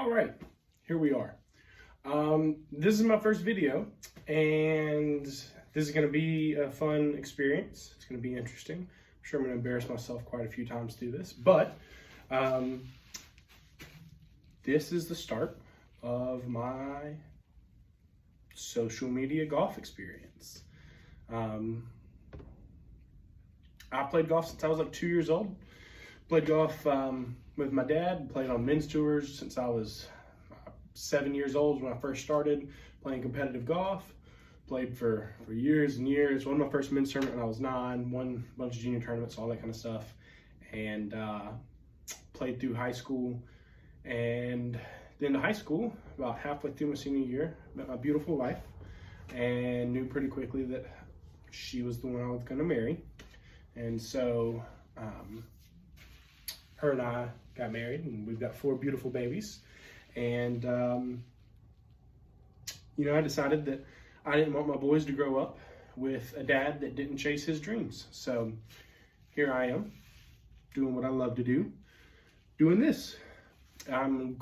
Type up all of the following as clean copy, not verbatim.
All right, here we are. This is my first video, and this is going to be a fun experience. It's going to be interesting. I'm sure I'm going to embarrass myself quite a few times through this, but this is the start of my social media golf experience. I played golf since I was like 2 years old. Played golf with my dad, played on men's tours since I was 7 years old when I first started playing competitive golf. Played for years and years. Won my first men's tournament when I was 9, won a bunch of junior tournaments, all that kind of stuff. And played through high school. And then high school, about halfway through my senior year, met my beautiful wife and knew pretty quickly that she was the one I was going to marry. And so her and I got married, and we've got 4 beautiful babies. And I decided that I didn't want my boys to grow up with a dad that didn't chase his dreams. So here I am, doing what I love to do, doing this. The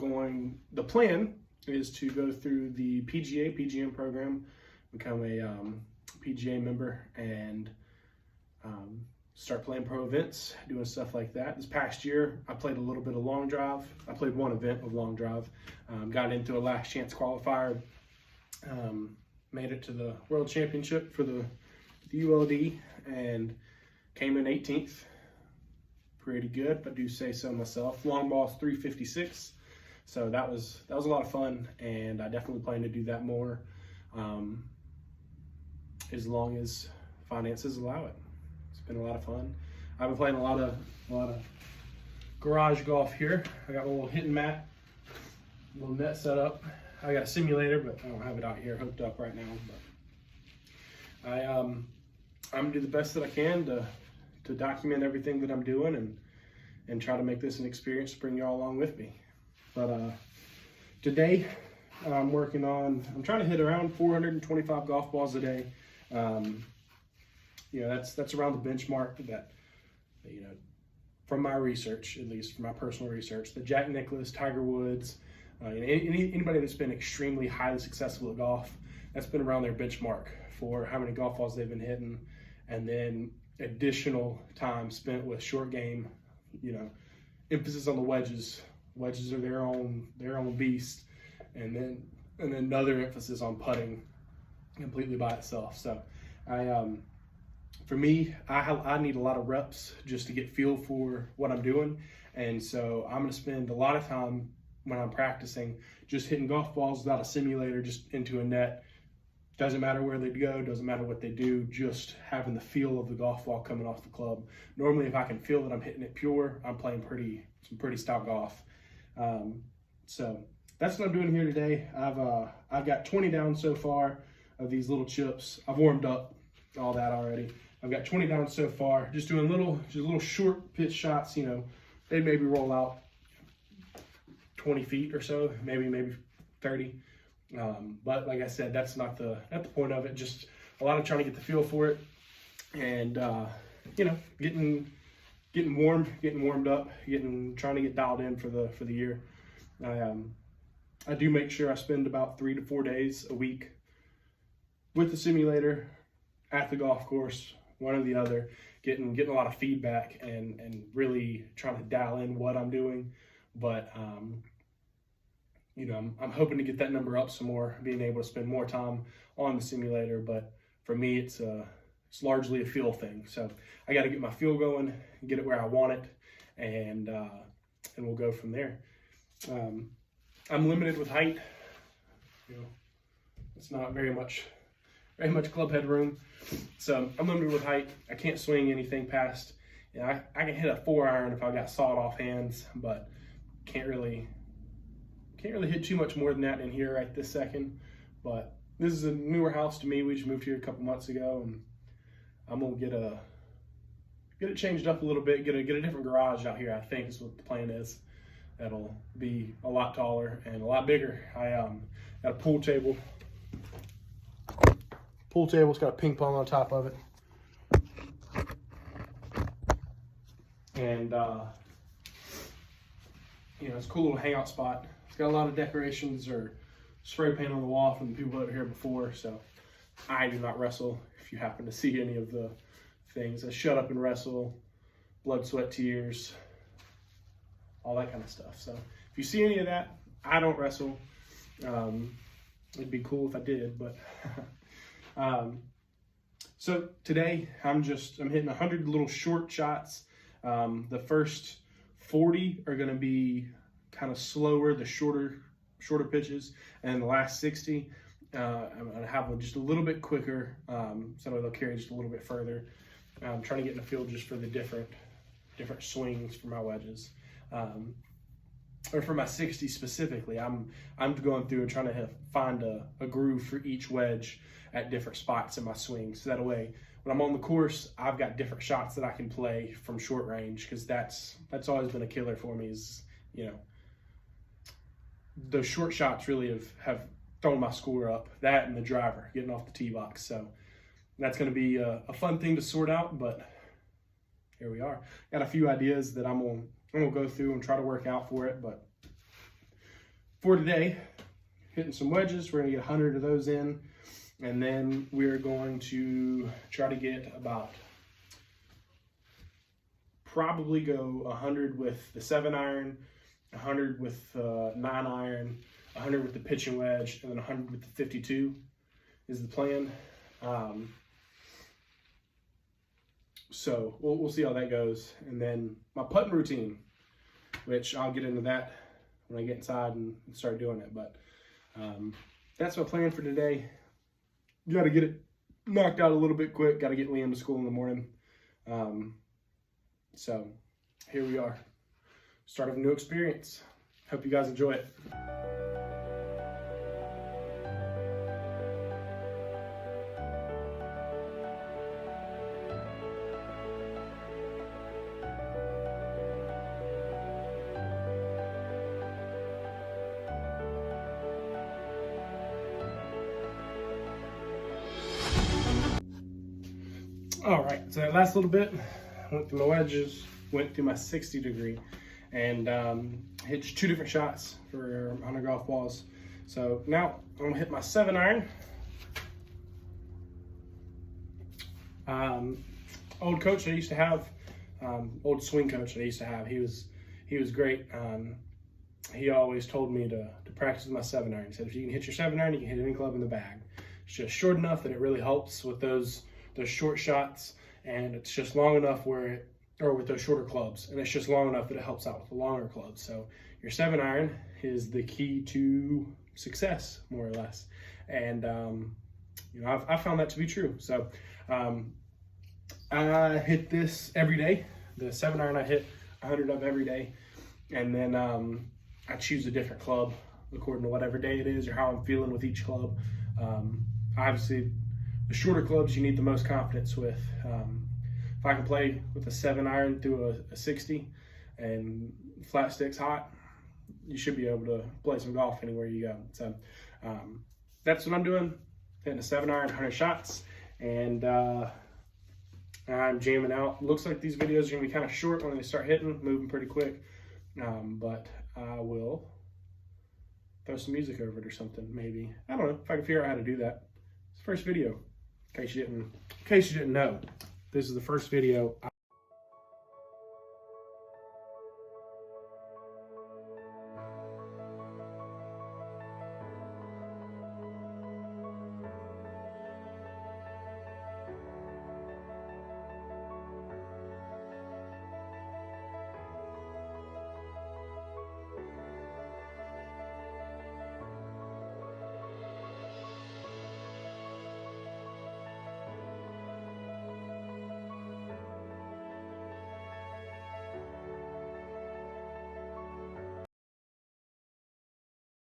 plan is to go through the PGM program, become a PGA member, and start playing pro events, doing stuff like that. This past year, I played a little bit of long drive. I played one event of long drive, got into a last chance qualifier, made it to the World Championship for the ULD, and came in 18th. Pretty good, if I do say so myself. Long ball's 356, so that was a lot of fun, and I definitely plan to do that more, as long as finances allow it. It's been a lot of fun. I've been playing a lot of garage golf here. I got a little hitting mat, little net set up. I got a simulator, but I don't have it out here hooked up right now. But I'm gonna do the best that I can to document everything that I'm doing and try to make this an experience to bring y'all along with me. But today I'm trying to hit around 425 golf balls a day. That's around the benchmark that, from my research, at least from my personal research, the Jack Nicklaus, Tiger Woods, anybody that's been extremely highly successful at golf, that's been around their benchmark for how many golf balls they've been hitting, and then additional time spent with short game, emphasis on the wedges. Wedges are their own beast, and then another emphasis on putting completely by itself. So for me, I need a lot of reps just to get feel for what I'm doing. And so I'm gonna spend a lot of time when I'm practicing just hitting golf balls without a simulator, just into a net. Doesn't matter where they go, doesn't matter what they do, just having the feel of the golf ball coming off the club. Normally, if I can feel that I'm hitting it pure, I'm playing some pretty stout golf. So that's what I'm doing here today. I've got 20 down so far of these little chips. I've warmed up all that already. I've got 20 down so far. Just doing little short pitch shots. They maybe roll out 20 feet or so, maybe 30. But like I said, that's not the point of it. Just a lot of trying to get the feel for it, and getting warmed up, trying to get dialed in for the year. I do make sure I spend about 3 to 4 days a week with the simulator, at the golf course, one or the other, getting a lot of feedback and really trying to dial in what I'm doing. But I'm hoping to get that number up some more, being able to spend more time on the simulator. But for me, it's largely a feel thing. So I got to get my feel going, get it where I want it, and we'll go from there. I'm limited with height. It's not very much club head room, so I'm limited with height. I can't swing anything past. I can hit a 4-iron if I've got sawed off hands, but can't really hit too much more than that in here right this second. But this is a newer house to me. We just moved here a couple months ago, and I'm gonna get it changed up a little bit, get a different garage out here. I think is what the plan is. That'll be a lot taller and a lot bigger. I got a pool table. Pool table's got a ping pong on top of it, and it's a cool little hangout spot. It's got a lot of decorations or spray paint on the wall from the people that were here before. So I do not wrestle. If you happen to see any of the things, I shut up and wrestle, blood, sweat, tears, all that kind of stuff. So if you see any of that, I don't wrestle. It'd be cool if I did, but so today I'm hitting 100 little short shots. The first 40 are going to be kind of slower, the shorter pitches, and the last 60 I'm going to have them just a little bit quicker, so they'll carry just a little bit further. I'm trying to get in the field just for the different swings for my wedges, or for my 60 specifically. I'm going through and trying to find a groove for each wedge at different spots in my swing, so that way when I'm on the course, I've got different shots that I can play from short range, because that's always been a killer for me. Is those short shots really have thrown my score up. That and the driver getting off the tee box. So that's going to be a fun thing to sort out, but here we are. Got a few ideas that I'm gonna go through and try to work out for it. But for today, hitting some wedges. We're gonna get 100 of those in, and then we're going to try to get probably go 100 with the 7-iron, 100 with 9-iron, 100 with the pitching wedge, and then 100 with the 52 is the plan. So we'll see how that goes. And then my putting routine, which I'll get into that when I get inside and start doing it. But that's my plan for today. Got to get it knocked out a little bit quick. Got to get Liam to school in the morning. So here we are. Start of a new experience. Hope you guys enjoy it. All right, so that last little bit, went through my wedges, went through my 60 degree, and hit 2 different shots for 100 golf balls. So now I'm gonna hit my 7-iron. Old coach I used to have, old swing coach I used to have, he was great. He always told me to practice with my 7-iron. He said, if you can hit your 7-iron, you can hit any club in the bag. It's just short enough that it really helps with those short shots, and it's just long enough with those shorter clubs, and it's just long enough that it helps out with the longer clubs. So your 7-iron is the key to success, more or less. And I found that to be true. So I hit this every day. The 7-iron I hit 100 of every day, and then I choose a different club according to whatever day it is or how I'm feeling with each club. Obviously, the shorter clubs you need the most confidence with. If I can play with a 7-iron through a 60 and flat sticks hot, you should be able to play some golf anywhere you go. So that's what I'm doing, hitting a 7-iron, 100 shots, and I'm jamming out. Looks like these videos are gonna be kind of short when they start hitting, moving pretty quick, but I will throw some music over it or something, maybe. I don't know if I can figure out how to do that. It's the first video. In case you didn't know, this is the first video